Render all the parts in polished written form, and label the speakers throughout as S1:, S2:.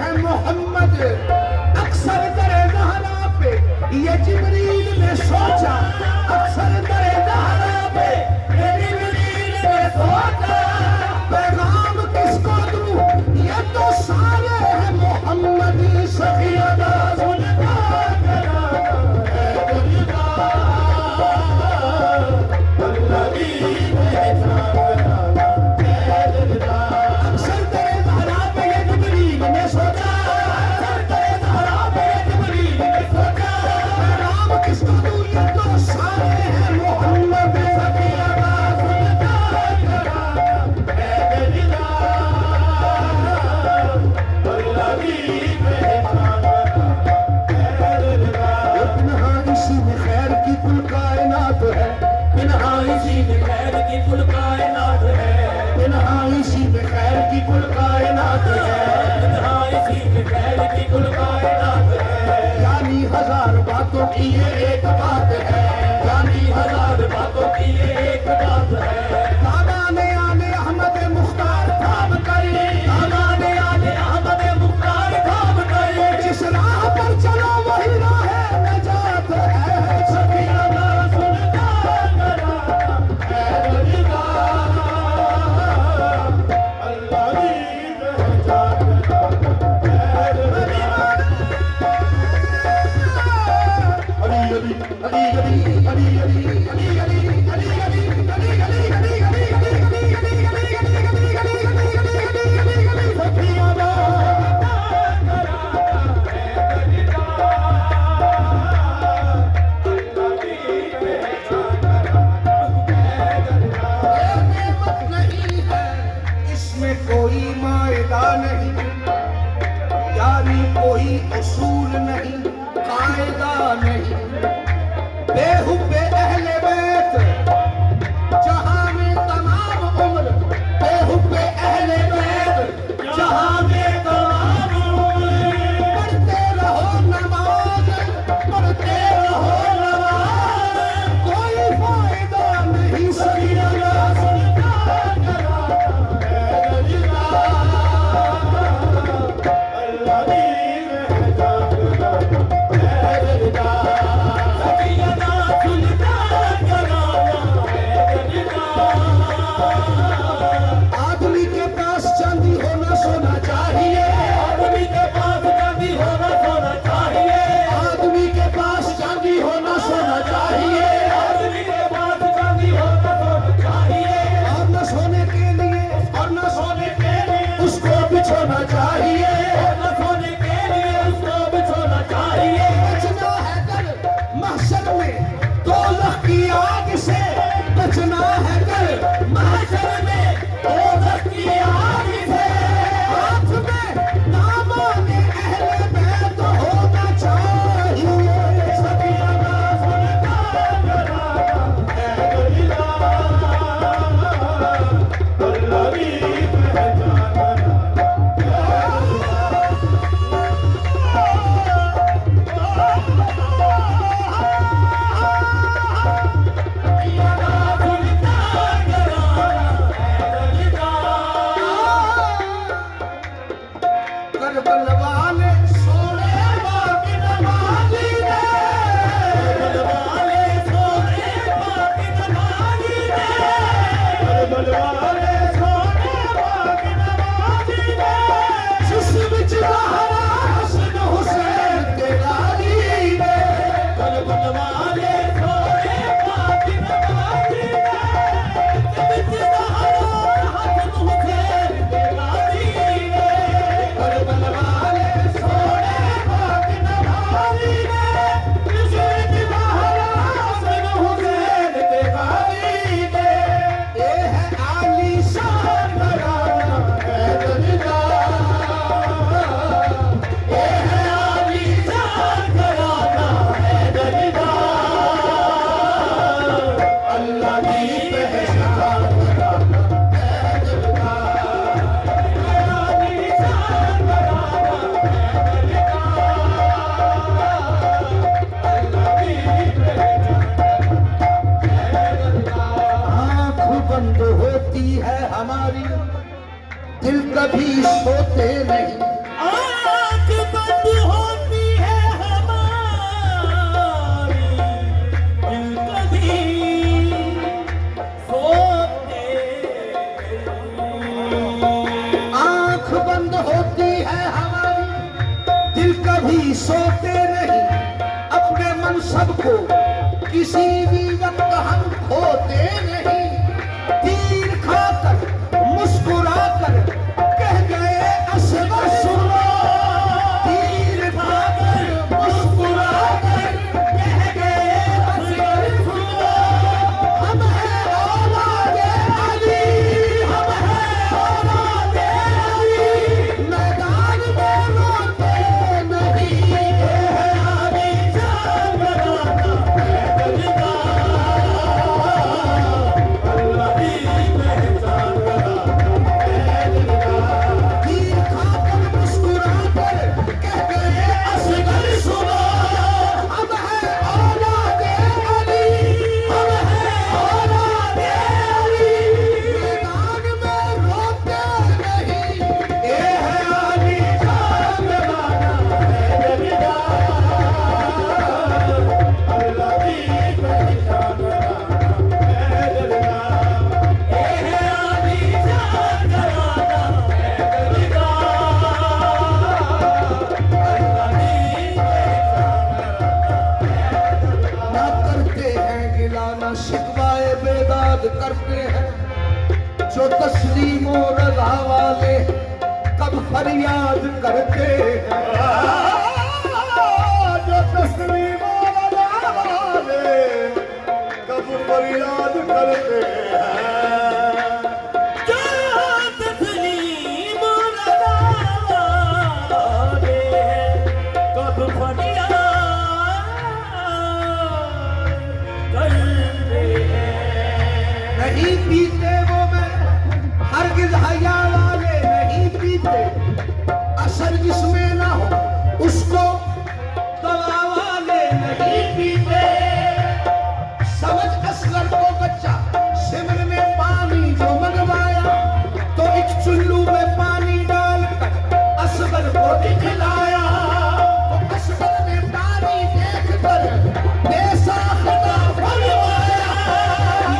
S1: है मोहम्मद। अक्सर दरे ज़हरा पे ये जिब्रील ने सोचा, अक्सर दरे ज़हरा पे ये जिब्रील ने सोचा, पैगाम किसको दूं ये तो सारे है मोहम्मद। सफियदा सुनता की ये एक बात है, यानी हजार बातों की ये एक बात है। काबा ने आने अहमद मुख्तार थाम कर, काबा ने आने अहमद मुख्तार थाम कर, जिस राह पर चलो वही राह नजात है। सफियदा सुनता है दुनिया, अल्लाह की पहचान कोई मायदा नहीं, यानी कोई उसूल नहीं, कायदा नहीं। बेहुब्बे अहले बैत जहां में तमाम उम्र, बेहुब्बे अहले बैत जहां में तमाम उम्र। पढ़ते रहो नमाज, पढ़ते रहो नमाज, कोई फायदा नहीं। सफियदा सुनता बिछोना चाहिए, न सोने के लिए उसको बिछोना चाहिए। बचना है कल महशर में दोज़ख की आग से, बचना है कल महशर में दोज़ख की आग से। हाथ में दामन अहले बैत होना चाहिए। सफियदा सुनता है दुनिया, अल्लाह की पहचान दिल कभी सोते नहीं। कभी सोते नहीं, अपने मनसब को किसी भी वक्त हम खोते नहीं। तीर खाकर मुस्कुराकर कह गए असगर सुनो, तीर खाकर मुस्कुराकर कह गए असगर सुनो। हम हैं औलादे अली, हम हैं औलादे अली, मैदान में रोते नहीं। ये है अली जान बनाना पैदल का, अल्लाह की पहचान बनाना पैदल का। तीर खाकर मुस्कुराकर कह गए असगर सुनो, हम हैं औलादे अली, हम हैं औलादे अली, मैदान में रोते नहीं। ये है अली जान बनाना पैदल का, अल्लाह की पहचान बनाना पैदल का। ये है अली जान बनाना पैदल का, अल्लाह की पहचान। ना करते हैं गिला ना शिकवाए बेदाद करते हैं, जो तस्लीम और रज़ा वाले कब फरियाद करते हैं। जो तस्लीम और रज़ा वाले कब फरियाद करते हैं। जो तस्लीम और रज़ा वाले कब फरियाद करते हैं। नहीं पीते वो मैं हरगिज़ हया वाले नहीं पीते, असर जिसमें ना हो उसको दवा वाले नहीं पीते। समझ असगर को बच्चा सिमर में पानी जो मंगवाया, तो एक चुल्लू में पानी डालकर असगर को दिखलाया, तो असगर ने पानी देखकर बेसाख्ता फरमाया,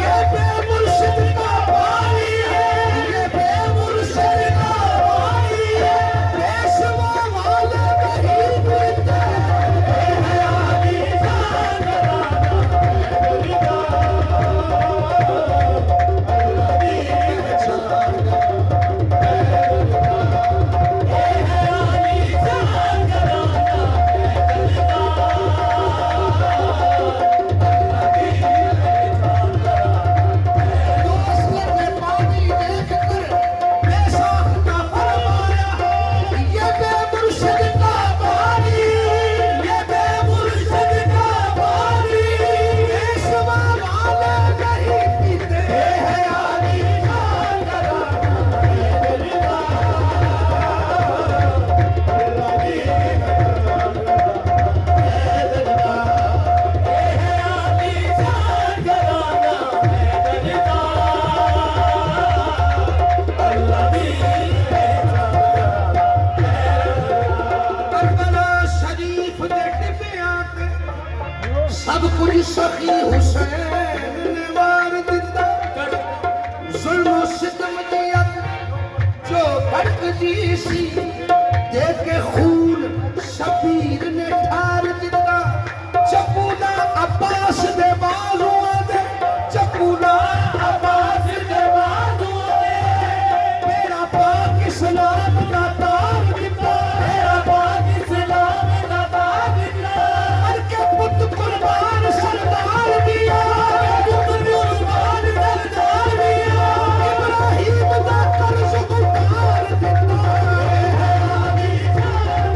S1: ये बेमुर्शिद का पानी है, ये बेमुर्शिद का पानी है, पेशवा वाले नहीं पीते। ये है अली जान बनाना पैदल का, अल्लाह की पहचान पैदल का। ये है अली जान बनाना पैदल का, अल्लाह की पहचान। तो असगर ने पानी देखकर बेसाख्ता फरमाया, ये बेमुर्शिद का पानी, ये बेमुर्शिद का पानी, पेशवा वाले नहीं पीते। ये है अली जान बनाना पैदल का, अल्लाह की पहचान पैदल का। ये है अली जान बनाना पैदल का, अल्लाह की पहचान करबला शरीफ दे टिबियां ते सब कुछ सखी हुसैन ने वार दिता। जुल्म सितम दी अग जो भड़कदी सी, देके खून शबीर ने ठार दिता। चपूला अब्बास दे बाजुआं दे, चपूला अब्बास दे बाजुआं दे, मेरा पाक इस्लाम दा ताज दिता, मेरा पाक इस्लाम दा ताज दिता। हर के पुत कुर्बान सरदार दिया, पुत कुर्बान सरदार दिया, इब्राहिम दा कर्ज उतार दिता। ये है अली जान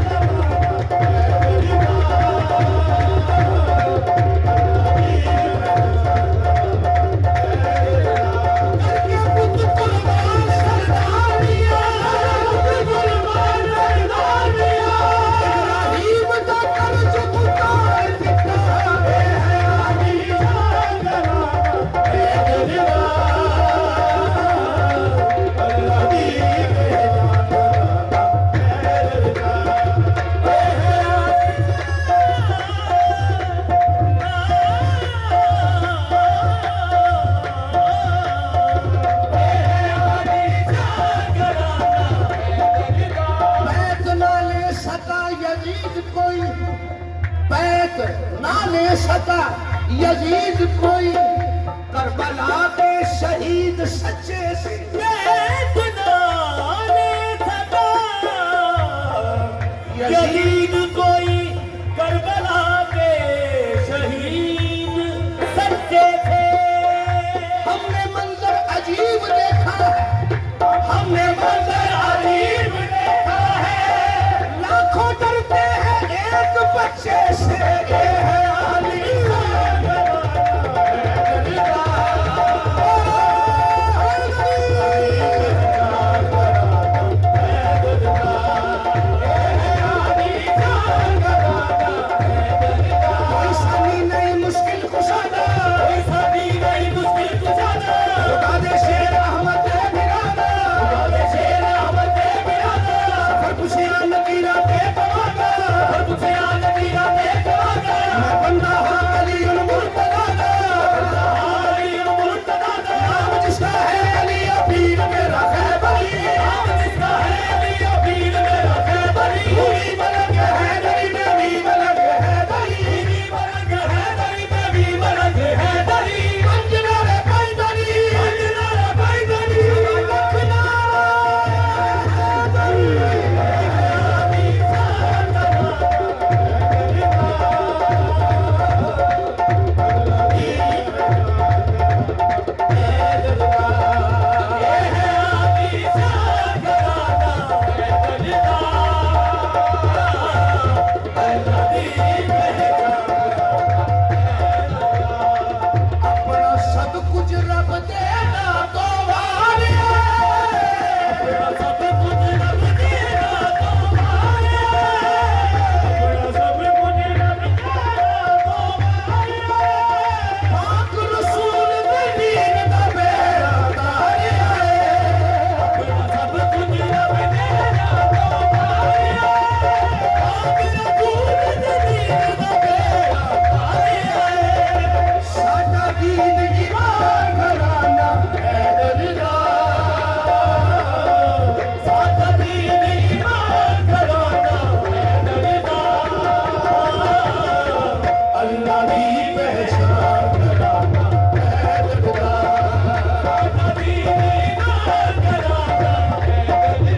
S1: यजीद कोई बैत ना ले सका, यजीद कोई करबला के शहीद सच्चे से
S2: बैत ना ले सका, यजीद कोई करबला के शहीद सच्चे थे।
S1: हमने मंजर अजीब देखा है, हमने मंजर अजीब देखा है, लाखों डरते हैं एक बच्चे से, ये है अली कोई सानी नहीं मुश्किल कुशादा,
S2: कोई साथी नहीं मुश्किल कुशादा,
S1: खुदा दे शेर अहमद बिरादा,
S2: खुदा दे शेर अहमद बिरादा,
S1: सफर खुशियां नगीरा पे कमागा,
S2: हर खुशियां नबीरा पे कमागा,
S1: मैं बंदा हूँ अली उल मुर्तजा दा,
S2: अली मुर्तजा दा,
S1: नाम जिसका है अली पीर मेरा खैबरी,
S2: नाम जिसका है अली पीर मेरा खैबरी,
S1: पूरी मलक हैदरी में भी मलक हैदरी,
S2: बीवी मलक हैदरी में भी मलक हैदरी,
S1: अंजनारे पैदरी,
S2: अंजनारा पैदरी,
S1: लखना अपना सब कुछ रब देना तो वारिया,
S2: सब कुछ रब तेरा तुम्हारे, सब कुछ रब तेरा तुम्हारे,
S1: पाक रसूल दी दीन दा बेड़ा तारिया,
S2: सब कुछ रब तेरा तुम्हारे, आखिर दूर दीन दा बेड़ा
S1: साडा दीन ईमान घराना हैदर दा,
S2: सादा दीन ईमान घराना हैदर
S1: अल्लाह दी पहचान घराना हैदर दा,
S2: सादा दीन ईमान घराना हैदर